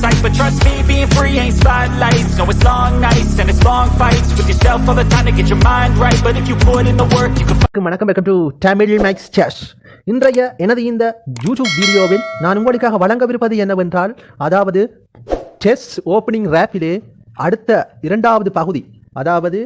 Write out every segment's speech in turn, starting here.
sight. But trust me, being free ain't spotlights. No, it's long nights and it's long fights with yourself all the time to get your mind right. But if you put in the work, you can வணக்கம், welcome to Tamil Max chess. இன்றைய எனது இந்த YouTube வீடியோவில் நான் உங்களுக்காக வழங்கவிருப்பது என்னவென்றால், அதாவது chess opening ரேப்பிலே அடுத்த இரண்டாவது பகுதி, அதாவது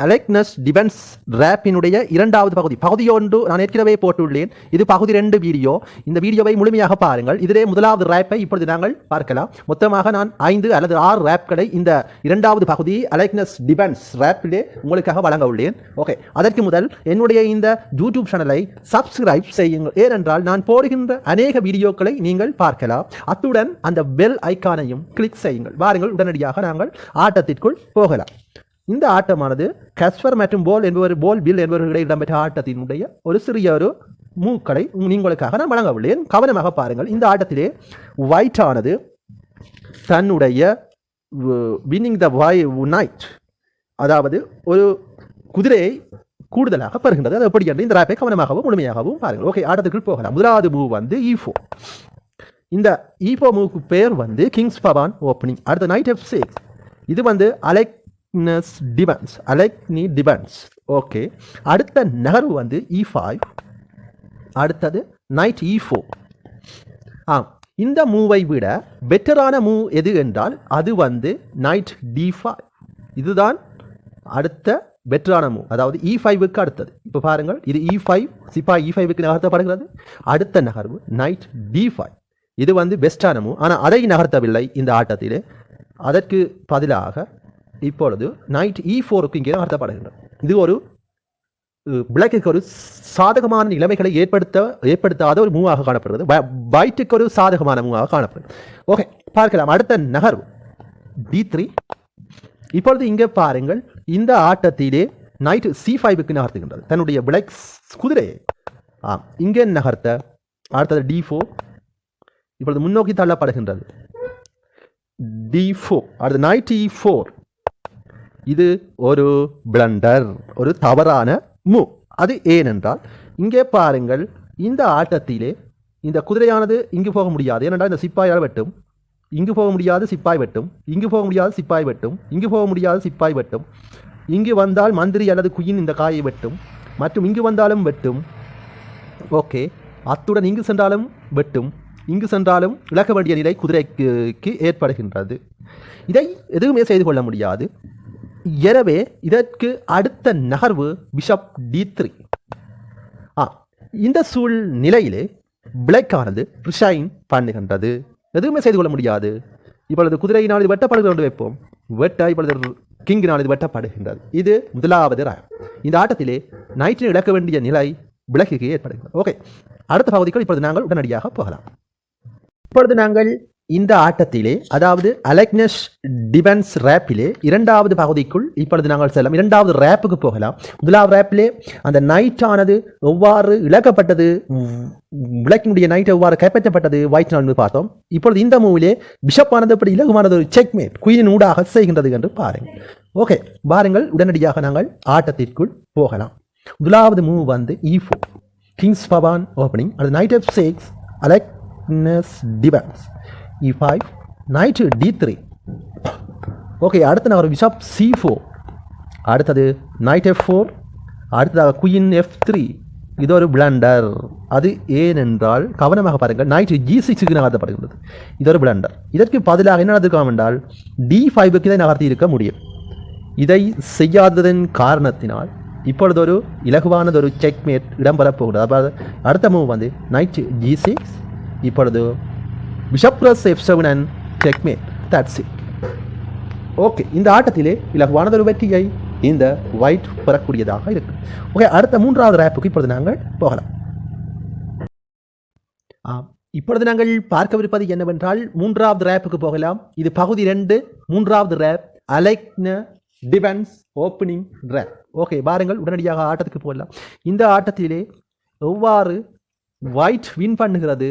அலெக்னஸ் டிஃபென்ஸ் ரேப்பினுடைய இரண்டாவது பகுதி ஒன்று நான் ஏற்கனவே போட்டுள்ளேன். இது பகுதி 2 வீடியோ. இந்த வீடியோவை முழுமையாக பாருங்கள். இதிலே முதலாவது ரேப்பை இப்பொழுது நாங்கள் பார்க்கலாம். மொத்தமாக நான் 5 அல்லது 6 ரேப்களை இந்த இரண்டாவது பகுதி அலெக்னஸ் டிஃபென்ஸ் ரேப்பிலே உங்களுக்காக வழங்க உள்ளேன். ஓகே, அதற்கு முதல் என்னுடைய இந்த யூடியூப் சேனலை சப்ஸ்கிரைப் செய்யுங்கள். ஏனென்றால் நான் போடுகின்ற அநேக வீடியோக்களை நீங்கள் பார்க்கலாம். அத்துடன் அந்த பெல் ஐக்கானையும் கிளிக் செய்யுங்கள். வாருங்கள், உடனடியாக நாங்கள் ஆட்டத்திற்குள் போகலாம். இந்த ஆட்டமானது கஸ்பர் மற்றும் போல் பில் என்பவர்களிடையே இடம்பெற்ற ஆட்டத்தினுடைய ஒரு சிறிய ஒரு மூக்களை உங்களுக்காக நான் வழங்க உள்ளேன். கவனமாக பாருங்கள். இந்த ஆட்டத்திலே ஒயிட் ஆனது தன்னுடைய வின்னிங் த நைட், அதாவது ஒரு குதிரையை கூடுதலாக பெறுகின்றது. அது எப்படி என்று இந்த ராப்பை கவனமாகவும் முழுமையாகவும் பாருங்கள். ஓகே, ஆட்டத்திற்குள் போகலாம். முதலாவது மூவ் வந்து E4. இந்த E4 மூவுக்கு பேர் வந்து கிங்ஸ் பவான் ஓப்பனிங். அடுத்த நைட் F6. இது வந்து அலெக்னி டிஃபென்ஸ். ஓகே, அடுத்த நகர்வு வந்து E5. அடுத்தது நைட் E4. இந்த மூவை விட பெட்டரான மூவ் எது என்றால் அது வந்து நைட் D5. இதுதான் அடுத்த பெட்டரான மூவ், அதாவது E5க்கு அடுத்தது. இப்போ பாருங்கள், இது E5, சிப்பாய் E5க்கு நகர்த்தப்படுகிறது. அடுத்த நகர்வு நைட் D5. இது வந்து பெஸ்டான மூவ், ஆனால் அதை நகர்த்தவில்லை இந்த ஆட்டத்திலே. அதற்கு பதிலாக இப்பொழுது நைட் E4க்கு இங்கே நகர்த்தப்படுகின்றது. இது ஒரு பிளாக்கிற்கு ஒரு சாதகமான நிலைமைகளை ஏற்படுத்தாத ஒரு மூவாக காணப்படுகிறது. ஒயிட்டுக்கு ஒரு சாதகமான மூவாக காணப்படுகிறது. ஓகே, பார்க்கலாம். அடுத்த நகர்வு D3. இப்பொழுது இங்கே பாருங்கள், இந்த ஆட்டத்திலே நைட் C5க்கு நகர்த்துகின்றது தன்னுடைய பிளாக் குதிரையை. இங்கே நகர்த்த. அடுத்தது D4. இப்பொழுது முன்னோக்கி தள்ளப்படுகின்றது D4. அடுத்து நைட் E4. இது ஒரு பிளண்டர், ஒரு தவறான மூவ். அது ஏனென்றால் இங்கே பாருங்கள், இந்த ஆட்டத்திலே இந்த குதிரையானது இங்கு போக முடியாது. ஏனென்றால் இந்த சிப்பாயால் வெட்டும். இங்கு போக முடியாது, சிப்பாய் வெட்டும். இங்கு போக முடியாது, சிப்பாய் வெட்டும். இங்கு போக முடியாது, சிப்பாய் வெட்டும். இங்கு வந்தால் மந்திரி அல்லது குயின் இந்த காயை வெட்டும். மற்றும் இங்கு வந்தாலும் வெட்டும். ஓகே, அத்துடன் இங்கு சென்றாலும் வெட்டும். இங்கு சென்றாலும் இழக்க வேண்டிய நிலை குதிரைக்கு ஏற்படுகின்றது. இதை எதுவுமே செய்து கொள்ள முடியாது. எனவே இதற்கு அடுத்த நகர்வு பிஷப் D3. இந்த சூழ்நிலையிலே பிளாக்கானது ரிஷைன் பண்ணுகின்றது. எதுவுமே செய்து கொள்ள முடியாது. இப்பொழுது குதிரையினால் இது வெட்டப்படுகிறது என்று வைப்போம். இப்பொழுது கிங்கினால் இது வெட்டப்படுகின்றது. இது முதலாவது ராய். இந்த ஆட்டத்திலே நைட்டில் இழக்க வேண்டிய நிலை பிளாக்கு ஏற்படுகிறது. ஓகே, அடுத்த பகுதிக்குள் இப்பொழுது நாங்கள் உடனடியாக போகலாம். இப்பொழுது நாங்கள் இந்த ஆட்டத்திலே, அதாவது அலெக்னஸ் டிஃபென்ஸ் ரேப்பிலே இரண்டாவது பகுதிக்குள் இப்பொழுது நாங்கள் செல்லலாம். இரண்டாவது ரேப்புக்கு போகலாம். முதலாவது ரேப்பிலே அந்த நைட்டானது எவ்வாறு இழக்கப்பட்டது, பிளாக்கினுடைய நைட் எவ்வாறு கைப்பற்றப்பட்டது ஒயிட் பார்த்தோம். இப்பொழுது இந்த மூவிலே பிஷப்பானது எப்படி இலகுவானது ஒரு செக்மேட் குயினின் ஊடாக செய்கின்றது என்று பாருங்கள். ஓகே, பாருங்கள், உடனடியாக நாங்கள் ஆட்டத்திற்குள் போகலாம். முதலாவது மூவ் வந்து E4, கிங்ஸ் பவான் ஓப்பனிங். அது knight F6, Alekhine's defence. E5, knight D3. Okay, அடுத்த நகர் பிஷப் C4. அடுத்தது நைட் F4. அடுத்ததாக குயின் F3. இது ஒரு பிளண்டர். அது ஏனென்றால் கவனமாக பாருங்கள், நைட் G6க்கு நகர்த்தப்படுகின்றது. இது ஒரு பிளண்டர். இதற்கு பதிலாக என்ன நடந்திருக்கலாம் என்றால் D5க்கு இதை நகர்த்தி இருக்க முடியும். இதை செய்யாததன் காரணத்தினால் இப்பொழுது ஒரு இலகுவானது ஒரு செக்மேட் இடம்பெறப் போகிறது. அதாவது அடுத்த மூவ் வந்து நைட் G6. இப்பொழுது bishop plus F7 and checkmate. That's it. Okay, இந்த ஆட்டத்திலே இலகுவானது ஒரு வெற்றியை இந்த ஒயிட் பெறக்கூடியதாக இருக்கு. ஓகே, அடுத்த மூன்றாவது ரேப்புக்கு இப்பொழுது நாங்கள் போகலாம். இப்பொழுது நாங்கள் பார்க்கவிருப்பது என்னவென்றால் மூன்றாவது ரேப்புக்கு போகலாம். இது பகுதி 2, மூன்றாவது trap Alekhine defence opening trap. Okay, பாருங்கள், உடனடியாக ஆட்டத்துக்கு போகலாம். இந்த ஆட்டத்திலே எவ்வாறு ஒயிட் வின் பண்ணுகிறது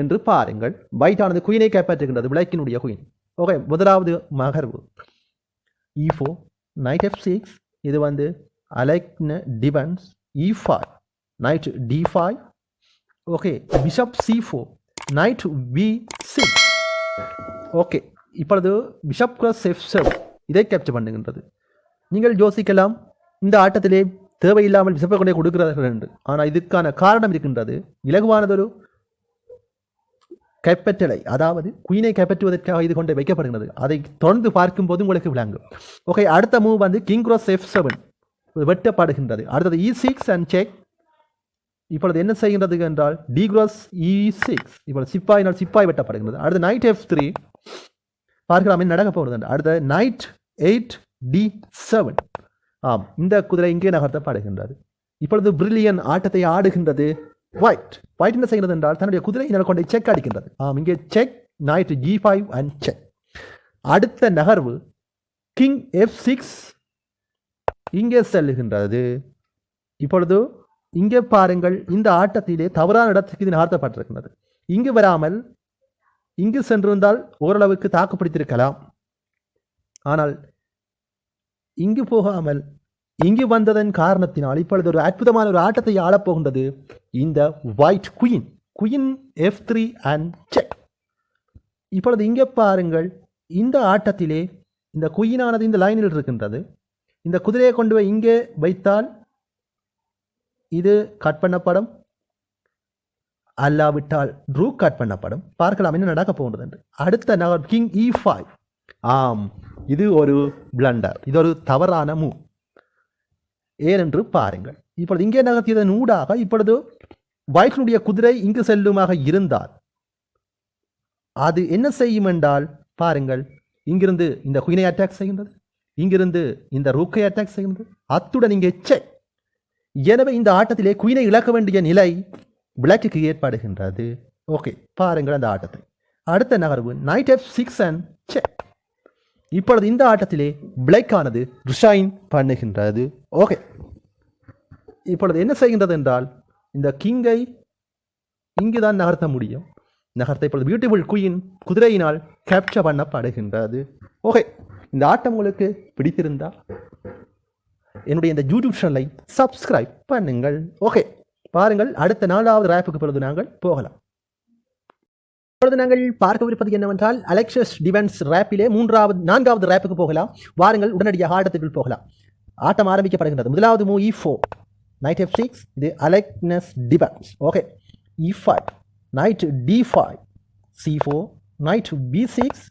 என்று பாருங்கள். ஒயிட் ஆனது குயினை கைப்பற்றுகின்றது, பிளாக்கினுடைய குயின். ஓகே, முதலாவது நகர்வு E4, நைட் F6. இது வந்து Alekhine defence. E5, knight D5. Okay, bishop C4, knight B6. Okay, இப்பொழுது பிஷப் கிராஸ் F7 இதை கேப்சர் பண்ணுகின்றது. நீங்கள் யோசிக்கலாம், இந்த ஆட்டத்திலே தேவையில்லாமல் பிஷப்பை கொண்டே கொடுக்கிறார்கள் என்று. ஆனால் இதுக்கான காரணம் இருக்கின்றது. இலகுவானதொரு கைப்பற்றலை, அதாவது குயினை கைப்பற்றுவதற்காக இது கொண்டு வைக்கப்படுகிறது. அதை தொடர்ந்து பார்க்கும்போது உங்களுக்கு விளங்கும். ஓகே, அடுத்த மூவ் வந்து கிங் கிராஸ் F7 வெட்டப்படுகின்றது. அடுத்தது E6 அண்ட் செக். இப்பொழுது என்ன செய்கின்றது என்றால் டி கிராஸ் E6. இப்பொழுது சிப்பாயினால் சிப்பாய் வெட்டப்படுகின்றது. அடுத்து நைட் F3 பார்க்கலாம் என்ன நடக்க போகிறது. அடுத்த நைட் 8D7. ஆம், இந்த குதிரை இங்கே நகர்த்தப்படுகின்றது. இப்பொழுது பிரில்லியன் ஆட்டத்தை ஆடுகின்றது ஒயிட். ஒயிட் என்ன செய்கிறது என்றால் தன்னுடைய குதிரையினால் கொண்டு செக் அடிக்கின்றது. ஆம், இங்கே check, night G5 and check. அடுத்த நகர்வு கிங் F6 இங்கே செல்லுகின்றது. இப்பொழுது இங்கே பாருங்கள், இந்த ஆட்டத்திலே தவறான இடத்துக்கு இது நகர்த்தப்பட்டிருக்கின்றது. இங்கு வராமல் இங்கு சென்றிருந்தால் ஓரளவுக்கு தாக்கு பிடித்திருக்கலாம். ஆனால் இங்கு போகாமல் இங்கு வந்ததன் காரணத்தினால் இப்பொழுது ஒரு அற்புதமான ஒரு ஆட்டத்தை ஆடப்போகின்றது இந்த white queen. Queen F3 and check. இப்பொழுது இங்கே பாருங்கள், இந்த ஆட்டத்திலே இந்த குயினானது இந்த லைனில் இருக்கின்றது. இந்த குதிரையை கொண்டு போய் இங்கே வைத்தால் இது கட் பண்ணப்படும், அல்லாவிட்டால் ரூக் கட் பண்ணப்படும். பார்க்கலாம் என்ன நடக்க போகின்றது என்று. அடுத்த நகர் கிங் E5. ஆம், இது ஒரு பிளண்டர், இது ஒரு தவறான மூவ். ஏனென்று பாருங்கள், இப்பொழுது இங்கே நகர்த்தியதன் ஊடாக இப்பொழுது ஒயிட்டினுடைய குதிரை இங்கு செல்லுமாக இருந்தால் அது என்ன செய்யும் என்றால் பாருங்கள், இங்கிருந்து இந்த குயினை அட்டாக் செய்கின்றது, இங்கிருந்து இந்த ரூக்கை அட்டாக் செய்கின்றது, அத்துடன் இங்கே செக். எனவே இந்த ஆட்டத்திலே குயினை இழக்க வேண்டிய நிலை பிளாக்கு ஏற்படுகின்றது. ஓகே, பாருங்கள் அந்த ஆட்டத்தை. அடுத்த நகர்வு நைட் F6 அண்ட் செக். இப்பொழுது இந்த ஆட்டத்திலே பிளாக்கானது ரிஷைன் பண்ணுகின்றது. ஓகே, இப்பொழுது என்ன செய்கின்றது என்றால் இந்த கிங்கை இங்குதான் நகர்த்த முடியும். நகர்த்த இப்பொழுது பியூட்டிஃபுல் குயின் குதிரையினால் கேப்சர் பண்ணப்படுகின்றது. ஓகே, இந்த ஆட்டம் உங்களுக்கு பிடித்திருந்தா என்னுடைய இந்த யூடியூப் சேனலை சப்ஸ்கிரைப் பண்ணுங்கள். ஓகே, பாருங்கள், அடுத்த 4வது ரேப்புக்கு பிறகு நாங்கள் போகலாம். இப்பொழுது நாங்கள் பார்க்கவிருப்பது என்னவென்றால் அலெக்சஸ் டிஃபென்ஸ் ரேப்பிலே 4வது ரேப்புக்கு போகலாம். வாருங்கள், உடனடியாக ஆட்டத்திற்குள் போகலாம். ஆட்டம் ஆரம்பிக்கப்படுகின்றது. முதலாவது மூவ் E4, நைட் F6, இது Alekhine's defence. Okay, E5, knight D5, C4, knight B6.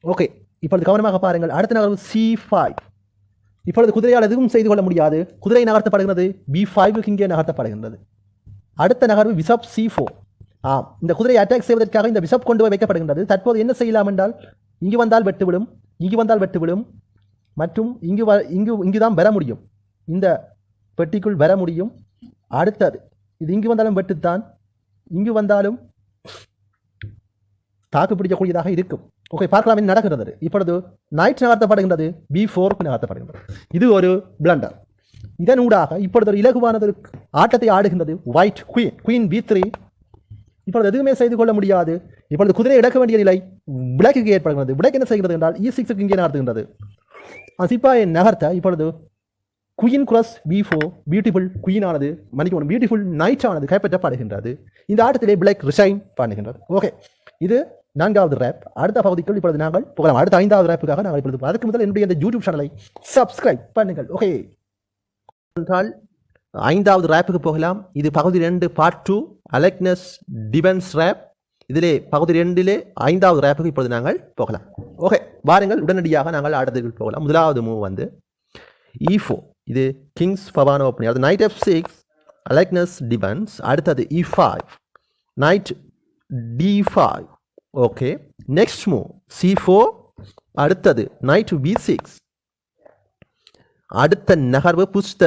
Okay, இப்பொழுது கவனமாக பாருங்கள். அடுத்த நகர்வு C5. இப்பொழுது குதிரையால் எதுவும் செய்து கொள்ள முடியாது. குதிரை நகர்த்தப்படுகிறது, B5க்கு இங்கே நகர்த்தப்படுகின்றது. அடுத்த நகர்வு பிஷப் C4. ஆம், இந்த குதிரையை அட்டாக் செய்வதற்காக இந்த பிஷப் கொண்டு போய் வைக்கப்படுகின்றது. தற்போது என்ன செய்யலாம் என்றால் இங்கு வந்தால் வெட்டுவிடும், இங்கு வந்தால் வெட்டுவிடும், மற்றும் இங்குதான் வர முடியும், இந்த பெட்டிக்குள் வர முடியும். அடுத்தது இது இங்கு வந்தாலும் வெட்டுத்தான், இங்கு வந்தாலும் தாக்கு பிடிக்கக்கூடியதாக இருக்கும். ஓகே, பார்க்கலாம் என்ன நடக்கிறது. இப்பொழுது நைட் நகர்த்தப்படுகின்றது, B4க்கு நகர்த்தப்படுகின்றது. இது ஒரு பிளண்டர். இதன் ஊடாக இப்பொழுது ஒரு இலகுவானது ஆட்டத்தை ஆடுகின்றது ஒயிட் குயின். Queen B3. இப்பொழுது எதுவுமே செய்து கொள்ள முடியாது. இப்பொழுது குதிரை இழக்க வேண்டிய நிலை பிளாக்கு ஏற்படுகிறது. பிளாக் என்ன செய்கிறது என்றால் E6க்கு இங்கே நகர்த்துகின்றது. சிப்பாயை நகர்த்த இப்பொழுது குயின் கிராஸ் B4, பியூட்டிஃபுல் குயினானது பியூட்டிஃபுல் நைட் ஆனது கைப்பற்றப்படுகின்றது. இந்த ஆட்டத்திலே பிளாக் ரிசைன் பண்ணுகின்றது. ஓகே, இது 4வது ரேப். அடுத்த பகுதிக்குள் இப்பொழுது நாங்கள் போகலாம். அடுத்த 5வது ரேப்புக்காக நாங்கள் இப்பொழுது அதுக்கு முதல் என்னுடைய இந்த யூடியூப் சேனலை சப்ஸ்கிரைப் பண்ணுங்கள். ஓகே, என்றால் 5வது ரேப்புக்கு போகலாம். இது பகுதி 2 பார்ட் 2 அலெக்னஸ் டிஃபென்ஸ் ரேப். இதிலே பகுதி 2லே 5வது ரேப்புக்கு இப்பொழுது நாங்கள் போகலாம். ஓகே, வாருங்கள், உடனடியாக நாங்கள் ஆட்டத்திற்குள் போகலாம். முதலாவது மூவ் வந்து E4, இது கிங்ஸ் பவான் ஓப்பனிங். அது நைட் F6, அலெக்னஸ் டிஃபென்ஸ். அடுத்தது E5, knight D5. Okay, next move C4. அடுத்தது நைட் B6. அடுத்த நகர்வு புஷ்த,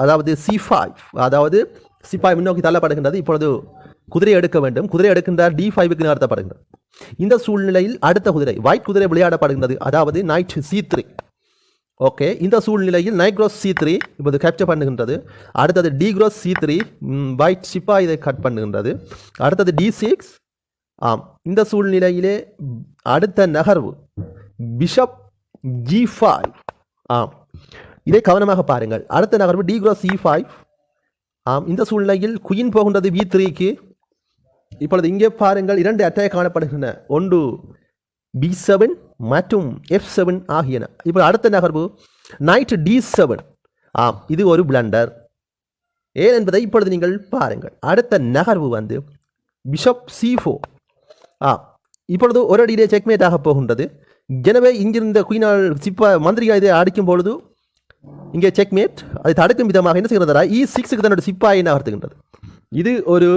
அதாவது C5, அதாவது சிப்பாய் முன்னோக்கி தள்ளப்படுகின்றது. இப்பொழுது குதிரை எடுக்க வேண்டும். குதிரை எடுக்கின்றார், D5க்கு நகர்த்தப்படுகின்றது. இந்த சூழ்நிலையில் அடுத்த குதிரை ஒயிட் குதிரை விளையாடப்படுகின்றது, அதாவது நைட் C3. ஓகே, இந்த சூழ்நிலையில் நைட் கிராஸ் C3 இப்போது கேப்சர் பண்ணுகின்றது. அடுத்தது D கிராஸ் C3, ஒயிட் சிப்பாய் இதை கட் பண்ணுகின்றது. அடுத்தது D6. ஆம், இந்த சூழ்நிலையிலே அடுத்த நகர்வு பிஷப் G5. ஆம், இதை கவனமாக பாருங்கள். அடுத்த நகர்வு D கிராஸ் E5. ஆம், இந்த சூழ்நிலையில் குயின் போகின்றது B3க்கு. இப்பொழுது இங்கே பாருங்கள், 2 அட்டாக் காணப்படுகின்றன. ஒன்று B7 மற்றும் F7 ஆகியன. இப்போ அடுத்த நகர்வு நைட் D7. ஆம், இது ஒரு பிளண்டர். ஏன் என்பதை இப்பொழுது நீங்கள் பாருங்கள். அடுத்த நகர்வு வந்து பிஷப் C4. இப்பொழுது ஒரு அடியிலே செக்மேட் ஆக போகின்றது. எனவே இங்கிருந்த குயினால் மந்திரிகா இதை அடிக்கும் பொழுது இங்கே செக்மேட். அதை தடுக்கும் விதமாக என்ன செய்கிறதா E6க்கு தன்னுடைய சிப்பாயை நகர்த்துகின்றது. இது ஒரு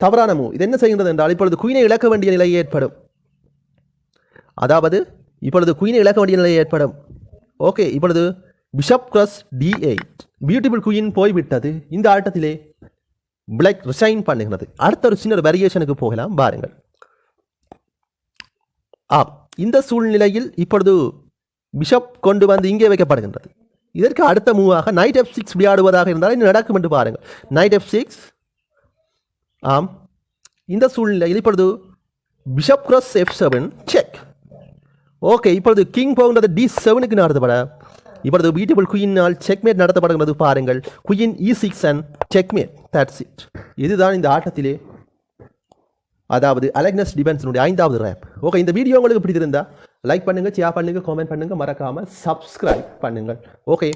தவறான மூவ். இது என்ன செய்கின்றது என்றால் இப்பொழுது குயினை இழக்க வேண்டிய நிலை ஏற்படும். அதாவது இப்பொழுது குயினை இழக்க வேண்டிய நிலை ஏற்படும். ஓகே, இப்பொழுது bishop cross D8. Beautiful queen போய்விட்டது. இந்த ஆட்டத்திலே பிளாக் ரிசைன் பண்ணுகிறது. அடுத்த ஒரு சின்ன வேரியேஷனுக்கு போகலாம் பாருங்கள். இந்த சூழ்நிலையில் இப்பொழுது பிஷப் கொண்டு வந்து இங்கே வைக்கப்படுகின்றது. இதற்கு அடுத்த மூவாக நைட் F6 விளையாடுவதாக இருந்தால் என்ன நடக்கும் என்று பாருங்கள். Night F6. இந்த சூழ்நிலையில் இப்பொழுது bishop cross F7 check. Okay, இப்பொழுது கிங் போகின்றது D7க்கு நடத்தப்பட இப்பொழுது பியூட்டிஃபுல் குயினால் செக்மேட் நடத்தப்படுகிறது பாருங்கள். Queen E6 and checkmate. That's it. இதுதான் இந்த ஆட்டத்திலே அதாவது அலெக்னஸ் டிஃபென்ஸினுடைய 5வது ரேம்ப். ஓகே, இந்த வீடியோ உங்களுக்கு பிடித்திருந்தா லைக் பண்ணுங்கள், ஷேர் பண்ணுங்கள், கமெண்ட் பண்ணுங்கள், மறக்காமல் சப்ஸ்கிரைப் பண்ணுங்கள். ஓகே.